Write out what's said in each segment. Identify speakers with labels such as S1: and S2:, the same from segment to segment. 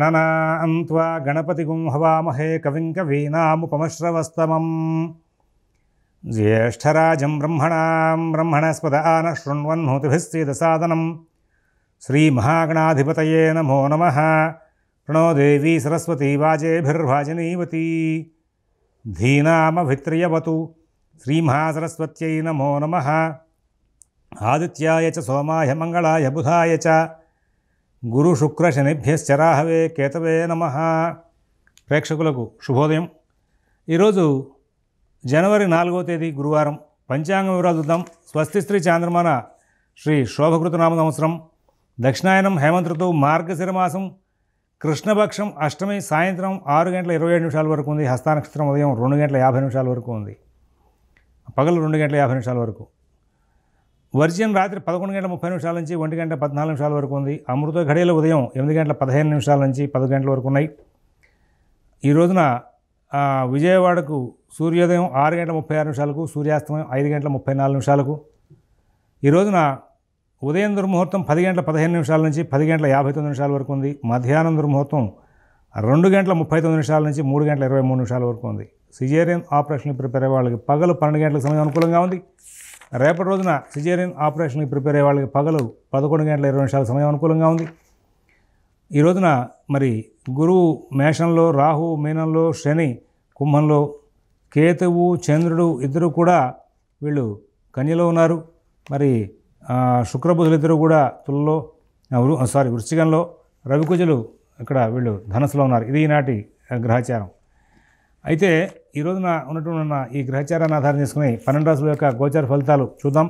S1: गणनां त्वा गणपतिगुं हवामहे कविं कवीनामुपमश्रवस्तमं ज्येष्ठराजं ब्रह्मणस्पद आनः शृण्वन्नोतिभिस्सीदसादनं श्रीमहागणाधिपतये नमो नमः। प्रणो देवी सरस्वती वाजेभिर्वाजिनीवती धीनामभित्रियवतु श्रीमहासरस्वत्यै नमो नमः। आदित्याय च सोमाय मंगलाय बुधाय च गुरुशुक्रशनिभ्यश्च राहवे केतवे नमः। ప్రేక్షకులకు శుభోదయం। ఈరోజు జనవరి 4వ తేదీ గురువారం। పంచాంగం వివరాలు చూద్దాం। స్వస్తి శ్రీ చాంద్రమాన శ్రీ శోభకృత నామ సంవత్సరం, దక్షిణాయనం హేమంత ఋతువు, మార్గశిర మాసం, కృష్ణపక్షం, అష్టమి సాయంత్రం 6:27 వరకు ఉంది। హస్త నక్షత్రం ఉదయం 2:50 వరకు ఉంది, పగలు 2:50 వరకు। వర్జ్యం రాత్రి 11:30 నుంచి 1:14 వరకు ఉంది। అమృత ఘడియలు ఉదయం 8:15 నుంచి 10 వరకు ఉన్నాయి। ఈ రోజున విజయవాడకు సూర్యోదయం 6:36, సూర్యాస్తమయం 5:34. ఈ రోజున ఉదయం దుర్ముహూర్తం 10:15 నుంచి 10:59 వరకు ఉంది। మధ్యాహ్నం దుర్ముహూర్తం 2:39 నుంచి 3:23 వరకు ఉంది। సిజేరియన్ ఆపరేషన్ ప్రిపేర్ అయ్యే వాళ్ళకి పగలు 12 గంటల సమయం అనుకూలంగా ఉంది। రేపటి రోజున సిజేరియన్ ఆపరేషన్కి ప్రిపేర్ అయ్యే వాళ్ళకి పగలు 11:20 సమయం అనుకూలంగా ఉంది। ఈ రోజున మరి గురువు మేషంలో, రాహు మీనంలో, శని కుంభంలో, కేతువు చంద్రుడు ఇద్దరు కూడా వీళ్ళు కన్యలో ఉన్నారు। మరి శుక్రబుధులు ఇద్దరు కూడా తులలో వృశ్చికంలో, రవికుజులు ఇక్కడ వీళ్ళు ధనస్సులో ఉన్నారు। ఇది ఈనాటి గ్రహచారం। అయితే ఈ రోజున ఉన్నటువంటి ఈ గ్రహచారాన్ని ఆధారం చేసుకుని 12 రాశుల యొక్క గోచార ఫలితాలు చూద్దాం।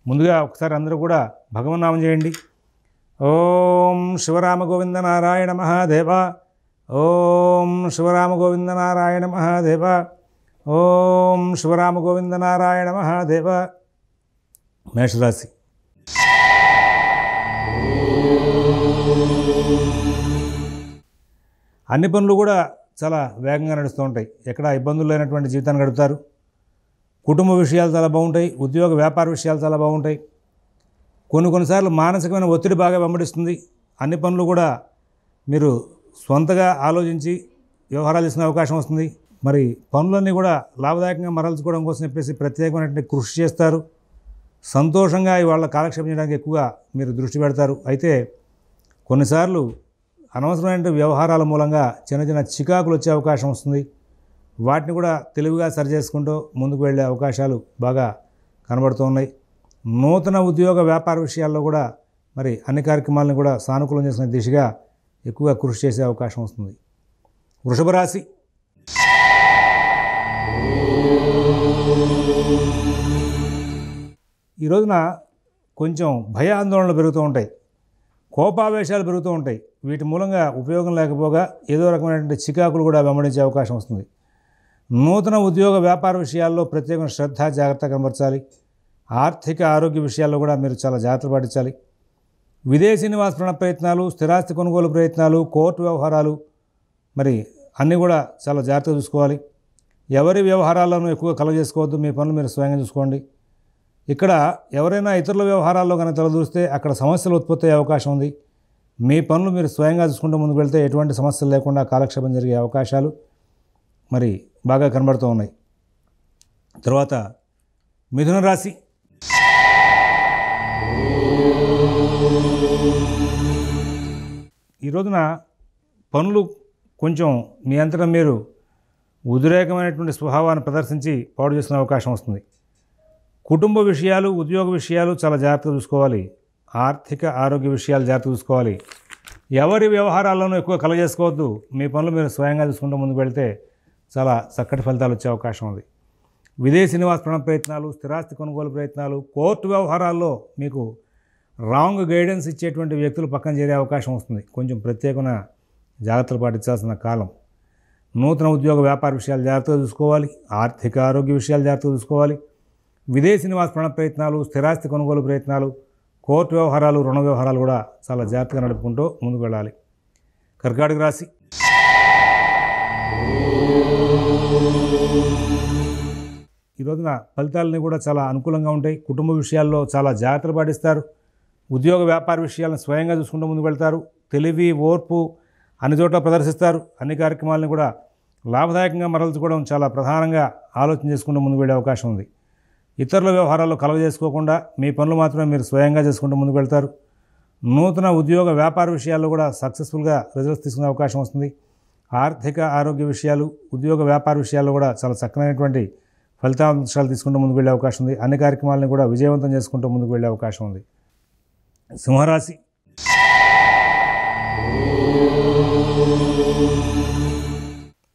S1: ముందుగా ఒకసారి అందరూ కూడా భగవన్నామం చేయండి। ఓం శివరామ గోవింద నారాయణ మహాదేవ, ఓం శివరామ గోవింద నారాయణ మహాదేవ, ఓం శివరామ గోవింద నారాయణ మహాదేవ। మేషరాశి। అన్ని పనులు కూడా చాలా వేగంగా నడుస్తూ ఉంటాయి, ఎక్కడ ఇబ్బందులు లేనటువంటి జీవితాన్ని గడుపుతారు। కుటుంబ విషయాలు చాలా బాగుంటాయి, ఉద్యోగ వ్యాపార విషయాలు చాలా బాగుంటాయి। కొన్నిసార్లు మానసికమైన ఒత్తిడి బాగా వెంబడిస్తుంది। అన్ని పనులు కూడా మీరు సొంతగా ఆలోచించి వ్యవహారాలు చేసిన అవకాశం వస్తుంది। మరి పనులన్నీ కూడా లాభదాయకంగా మరల్చుకోవడం కోసం చెప్పేసి ప్రత్యేకమైనటువంటి కృషి చేస్తారు। సంతోషంగా వాళ్ళ కాలక్షేపం చేయడానికి ఎక్కువగా మీరు దృష్టి పెడతారు। అయితే కొన్నిసార్లు అనవసరమైన వ్యవహారాల మూలంగా చిన్న చిన్న చికాకులు వచ్చే అవకాశం వస్తుంది। వాటిని కూడా తెలివిగా సరిచేసుకుంటూ ముందుకు వెళ్ళే అవకాశాలు బాగా కనబడుతూ ఉన్నాయి। నూతన ఉద్యోగ వ్యాపార విషయాల్లో కూడా మరి అన్ని కార్యక్రమాలను కూడా సానుకూలం చేసిన దిశగా ఎక్కువగా కృషి చేసే అవకాశం వస్తుంది। వృషభ రాశి। ఈ రోజున కొంచెం భయాందోళనలు పెరుగుతూ ఉంటాయి, కోపావేశాలు పెరుగుతూ ఉంటాయి। వీటి మూలంగా ఉపయోగం లేకపోగా ఏదో రకమైనటువంటి చికాకులు కూడా వెంబడించే అవకాశం వస్తుంది। నూతన ఉద్యోగ వ్యాపార విషయాల్లో ప్రత్యేకమైన శ్రద్ధ జాగ్రత్త కనబరచాలి। ఆర్థిక ఆరోగ్య విషయాల్లో కూడా మీరు చాలా జాగ్రత్తలు పాటించాలి। విదేశీ నివాస ప్రయత్నాలు, స్థిరాస్తి కొనుగోలు ప్రయత్నాలు, కోర్టు వ్యవహారాలు మరి అన్నీ కూడా చాలా జాగ్రత్తగా చూసుకోవాలి। ఎవరి వ్యవహారాలను ఎక్కువ కలగజేసుకోవద్దు, మీ పనులు మీరు స్వయంగా చూసుకోండి। ఇక్కడ ఎవరైనా ఇతరుల వ్యవహారాల్లో కనుక తలదూస్తే అక్కడ సమస్యలు ఉత్పత్తి అయ్యే అవకాశం ఉంది। మీ పనులు మీరు స్వయంగా చూసుకుంటూ ముందుకు వెళ్తే ఎటువంటి సమస్యలు లేకుండా కాలక్షేపం జరిగే అవకాశాలు మరి బాగా కనబడుతూ ఉన్నాయి। తర్వాత మిథున రాశి। ఈ రోజున పనులు కొంచెం మీ అంతటా మీరు ఉద్రేకమైనటువంటి స్వభావాన్ని ప్రదర్శించి పాడు చేసుకునే అవకాశం వస్తుంది। కుటుంబ విషయాలు, ఉద్యోగ విషయాలు చాలా జాగ్రత్తగా చూసుకోవాలి। ఆర్థిక ఆరోగ్య విషయాలు జాగ్రత్తగా చూసుకోవాలి। ఎవరి వ్యవహారాల్లోనూ ఎక్కువ కలగజేసుకోవద్దు, మీ పనులు మీరు స్వయంగా చూసుకుంటూ ముందుకు వెళ్తే చాలా చక్కటి ఫలితాలు వచ్చే అవకాశం ఉంది। విదేశీ నివాస ప్రయత్నాలు, స్థిరాస్తి కొనుగోలు ప్రయత్నాలు, కోర్టు వ్యవహారాల్లో మీకు రాంగ్ గైడెన్స్ ఇచ్చేటువంటి వ్యక్తులు పక్కన చేరే అవకాశం వస్తుంది। కొంచెం ప్రత్యేకమైన జాగ్రత్తలు పాటించాల్సిన కాలం। నూతన ఉద్యోగ వ్యాపార విషయాలు జాగ్రత్తగా చూసుకోవాలి। ఆర్థిక ఆరోగ్య విషయాలు జాగ్రత్తగా చూసుకోవాలి। విదేశీ నివాస ప్రయత్నాలు, స్థిరాస్తి కొనుగోలు ప్రయత్నాలు, కోర్టు వ్యవహారాలు, రుణ వ్యవహారాలు కూడా చాలా జాగ్రత్తగా నడుపుకుంటూ ముందుకు వెళ్ళాలి। కర్కాటక రాశి। ఈ రోజున ఫలితాలన్నీ కూడా చాలా అనుకూలంగా ఉంటాయి। కుటుంబ విషయాల్లో చాలా జాగ్రత్తలు పాటిస్తారు। ఉద్యోగ వ్యాపార విషయాలను స్వయంగా చూసుకుంటూ ముందుకు వెళ్తారు। తెలివి, ఓర్పు, అన్ని చోట్ల ప్రదర్శిస్తారు. అన్ని కార్యక్రమాలను కూడా లాభదాయకంగా మరల్చుకోవడం చాలా ప్రధానంగా ఆలోచన చేసుకుంటూ ముందుకు వెళ్ళే అవకాశం ఉంది. ఇతరుల వ్యవహారాల్లో కలగజేసుకోకుండా మీ పనులు మాత్రమే మీరు స్వయంగా చేసుకుంటూ ముందుకు వెళ్తారు. నూతన ఉద్యోగ వ్యాపార విషయాల్లో కూడా సక్సెస్ఫుల్గా రిజల్ట్స్ తీసుకునే అవకాశం వస్తుంది. ఆర్థిక ఆరోగ్య విషయాలు, ఉద్యోగ వ్యాపార విషయాల్లో కూడా చాలా చక్కనైనటువంటి ఫలితాంశాలు తీసుకుంటూ ముందుకు వెళ్ళే అవకాశం ఉంది. అన్ని కార్యక్రమాలను కూడా విజయవంతం చేసుకుంటూ ముందుకు వెళ్ళే అవకాశం ఉంది. సింహరాశి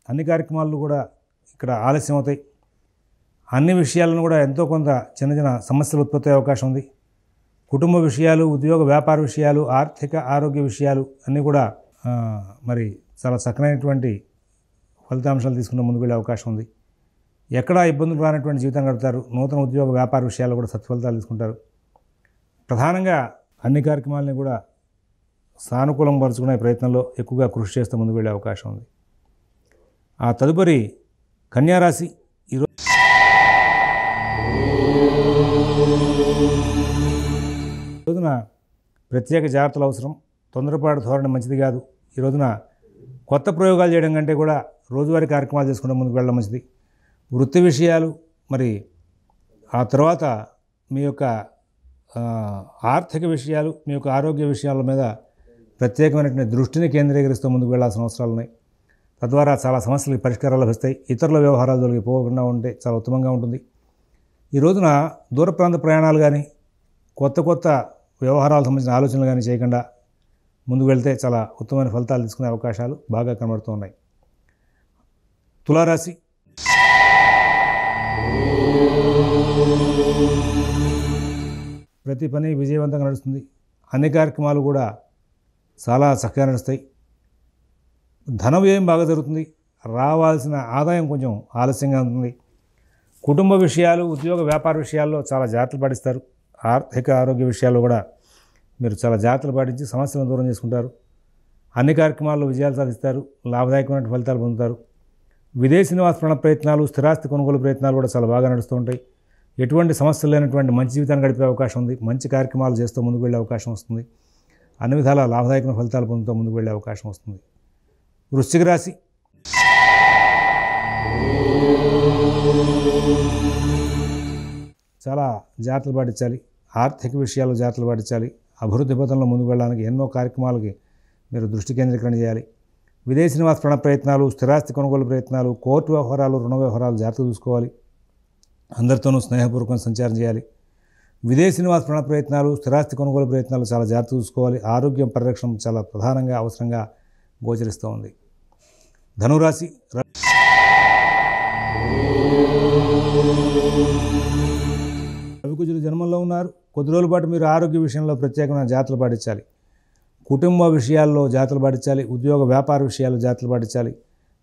S1: అన్ని కార్యక్రమాలు కూడా ఇక్కడ ఆలస్యం అవుతాయి. అన్ని విషయాలను కూడా ఎంతో కొంత చిన్న చిన్న సమస్యలు ఉత్పత్తి అయ్యే అవకాశం ఉంది. కుటుంబ విషయాలు, ఉద్యోగ వ్యాపార విషయాలు, ఆర్థిక ఆరోగ్య విషయాలు అన్నీ కూడా మరి చాలా చక్కనైనటువంటి ఫలితాంశాలు తీసుకుని ముందుకు వెళ్ళే అవకాశం ఉంది. ఎక్కడా ఇబ్బందులు రానటువంటి జీవితం గడుపుతారు. నూతన ఉద్యోగ వ్యాపార విషయాలు కూడా సత్ఫలితాలు తీసుకుంటారు. ప్రధానంగా అన్ని కార్యక్రమాలని కూడా సానుకూలం పరుచుకునే ప్రయత్నంలో ఎక్కువగా కృషి చేస్తూ ముందుకు వెళ్ళే అవకాశం ఉంది. ఆ తదుపరి కన్యారాశి. ఈరోజున ప్రత్యేక జాగ్రత్తలు అవసరం. తొందరపాటు ధోరణి మంచిది కాదు. ఈ రోజున కొత్త ప్రయోగాలు చేయడం కంటే కూడా రోజువారీ కార్యక్రమాలు చేసుకుంటే ముందుకు వెళ్ళడం మంచిది. వృత్తి విషయాలు, మరి ఆ తర్వాత మీ యొక్క ఆర్థిక విషయాలు, మీ యొక్క ఆరోగ్య విషయాల మీద ప్రత్యేకమైనటువంటి దృష్టిని కేంద్రీకరిస్తూ ముందుకు వెళ్ళాల్సిన అవసరాలు ఉన్నాయి. తద్వారా చాలా సమస్యలకు పరిష్కారాలు లభిస్తాయి. ఇతరుల వ్యవహారాలు తొలగిపోకుండా ఉంటే చాలా ఉత్తమంగా ఉంటుంది. ఈ రోజున దూర ప్రాంత ప్రయాణాలు కానీ, కొత్త వ్యవహారాలకు సంబంధించిన ఆలోచనలు కానీ చేయకుండా ముందుకు వెళ్తే చాలా ఉత్తమమైన ఫలితాలు తీసుకునే అవకాశాలు బాగా కనబడుతూ ఉన్నాయి. తులారాశి. ప్రతి పని విజయవంతంగా నడుస్తుంది. అన్ని కార్యక్రమాలు కూడా చాలా చక్కగా నడుస్తాయి. ధన వ్యయం బాగా జరుగుతుంది. రావాల్సిన ఆదాయం కొంచెం ఆలస్యంగా ఉంటుంది. కుటుంబ విషయాలు, ఉద్యోగ వ్యాపార విషయాల్లో చాలా జాగ్రత్తలు పాటిస్తారు. ఆర్థిక ఆరోగ్య విషయాల్లో కూడా మీరు చాలా జాగ్రత్తలు పాటించి సమస్యలను దూరం చేసుకుంటారు. అన్ని కార్యక్రమాల్లో విజయాలు సాధిస్తారు. లాభదాయకమైన ఫలితాలు పొందుతారు. విదేశీ నివాస ప్రయత్నాలు, స్థిరాస్తి కొనుగోలు ప్రయత్నాలు కూడా చాలా బాగా నడుస్తూ ఉంటాయి. ఎటువంటి సమస్యలు లేనటువంటి మంచి జీవితాన్ని గడిపే అవకాశం ఉంది. మంచి కార్యక్రమాలు చేస్తూ ముందుకు వెళ్ళే అవకాశం వస్తుంది. అన్ని విధాల లాభదాయకమైన ఫలితాలు పొందుతూ ముందుకు వెళ్ళే అవకాశం వస్తుంది. వృశ్చిక రాశి. చాలా జాగ్రత్తలు పాటించాలి. ఆర్థిక విషయాల్లో జాగ్రత్తలు పాటించాలి. అభివృద్ధి పథంలో ముందుకు వెళ్ళడానికి ఎన్నో కార్యక్రమాలకి మీరు దృష్టి కేంద్రీకరణ చేయాలి. విదేశీ నివాస ప్రయత్నాలు, స్థిరాస్తి కొనుగోలు ప్రయత్నాలు, కోర్టు వ్యవహారాలు, రుణ వ్యవహారాలు జాగ్రత్తగా చూసుకోవాలి. అందరితోనూ స్నేహపూర్వకంగా సంచారం చేయాలి. విదేశీ నివాస ప్రయత్నాలు, స్థిరాస్తి కొనుగోలు ప్రయత్నాలు చాలా జాగ్రత్తగా చూసుకోవాలి. ఆరోగ్యం పరిరక్షణ చాలా ప్రధానంగా అవసరంగా గోచరిస్తూ ఉంది. ధనురాశి. రవికుజులు జన్మంలో ఉన్నారు. కొద్ది రోజుల పాటు మీరు ఆరోగ్య విషయంలో ప్రత్యేకమైన జాగ్రత్తలు పాటించాలి. కుటుంబ విషయాల్లో జాగ్రత్తలు పాటించాలి. ఉద్యోగ వ్యాపార విషయాల్లో జాగ్రత్తలు పాటించాలి.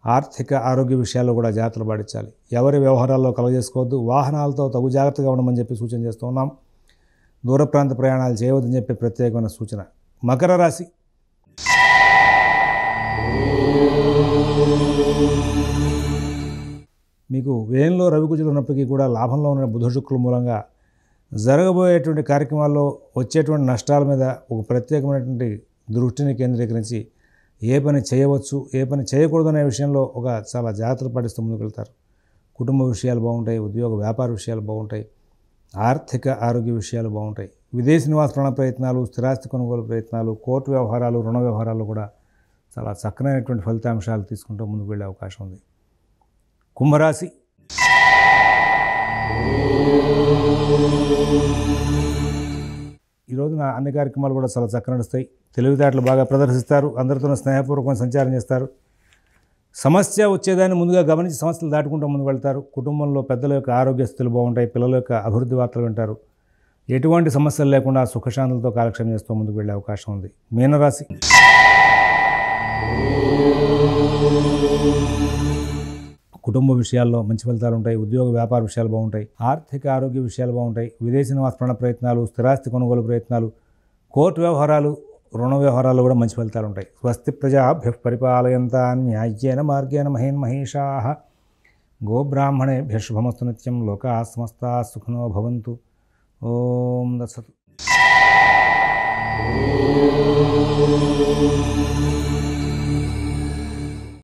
S1: ఆర్థిక ఆరోగ్య విషయాల్లో కూడా జాగ్రత్తలు పాటించాలి. ఎవరి వ్యవహారాల్లో కలగజేసుకోవద్దు. వాహనాలతో తగు జాగ్రత్తగా ఉండమని చెప్పి సూచన చేస్తూ ఉన్నాం. దూర ప్రాంత ప్రయాణాలు చేయవద్దని చెప్పి ప్రత్యేకమైన సూచన. మకర రాశి. మీకు వ్యయంలో రవికుజులు ఉన్నప్పటికీ కూడా లాభంలో ఉన్న బుధ శుక్రుల మూలంగా జరగబోయేటువంటి కార్యక్రమాల్లో వచ్చేటువంటి నష్టాల మీద ఒక ప్రత్యేకమైనటువంటి దృష్టిని కేంద్రీకరించి ఏ పని చేయవచ్చు, ఏ పని చేయకూడదు అనే విషయంలో ఒక చాలా జాగ్రత్తలు పాటిస్తూ ముందుకు వెళ్తారు. కుటుంబ విషయాలు బాగుంటాయి. ఉద్యోగ వ్యాపార విషయాలు బాగుంటాయి. ఆర్థిక ఆరోగ్య విషయాలు బాగుంటాయి. విదేశీ నివాస ప్రయత్నాలు, స్థిరాస్తి కొనుగోలు ప్రయత్నాలు, కోర్టు వ్యవహారాలు, రుణ వ్యవహారాలు కూడా చాలా చక్కనైనటువంటి ఫలితాంశాలు తీసుకుంటూ ముందుకు వెళ్ళే అవకాశం ఉంది. కుంభరాశి. ఈ రోజున అన్ని కార్యక్రమాలు కూడా చాలా చక్కగా నడుస్తాయి. తెలివితేటలు బాగా ప్రదర్శిస్తారు. అందరితోనూ స్నేహపూర్వకంగా సంచారం చేస్తారు. సమస్య వచ్చేదాన్ని ముందుగా గమనించి సమస్యలు దాటుకుంటూ ముందుకు వెళ్తారు. కుటుంబంలో పెద్దల యొక్క ఆరోగ్య స్థితులు బాగుంటాయి. పిల్లల యొక్క అభివృద్ధి వార్తలు వింటారు. ఎటువంటి సమస్యలు లేకుండా సుఖశాంతులతో కాలక్షేమం చేస్తూ ముందుకు వెళ్ళే అవకాశం ఉంది. మీనరాశి. కుటుంబ విషయాల్లో మంచి ఫలితాలు ఉంటాయి. ఉద్యోగ వ్యాపార విషయాలు బాగుంటాయి. ఆర్థిక ఆరోగ్య విషయాలు బాగుంటాయి. విదేశీ నివాస ప్రయత్నాలు, స్థిరాస్తి కొనుగోలు ప్రయత్నాలు, కోర్టు వ్యవహారాలు, రుణ వ్యవహారాలు కూడా మంచి ఫలితాలు ఉంటాయి. స్వస్తి ప్రజాభ్యః పరిపాలయంతాం న్యాయ్యేన మార్గేణ మహేన్మహేషాః గోబ్రాహ్మణేభ్యః శుభమస్తు నిత్యం. లోకాః సమస్తాః సుఖినో భవంతు. ఓం దత్సతు.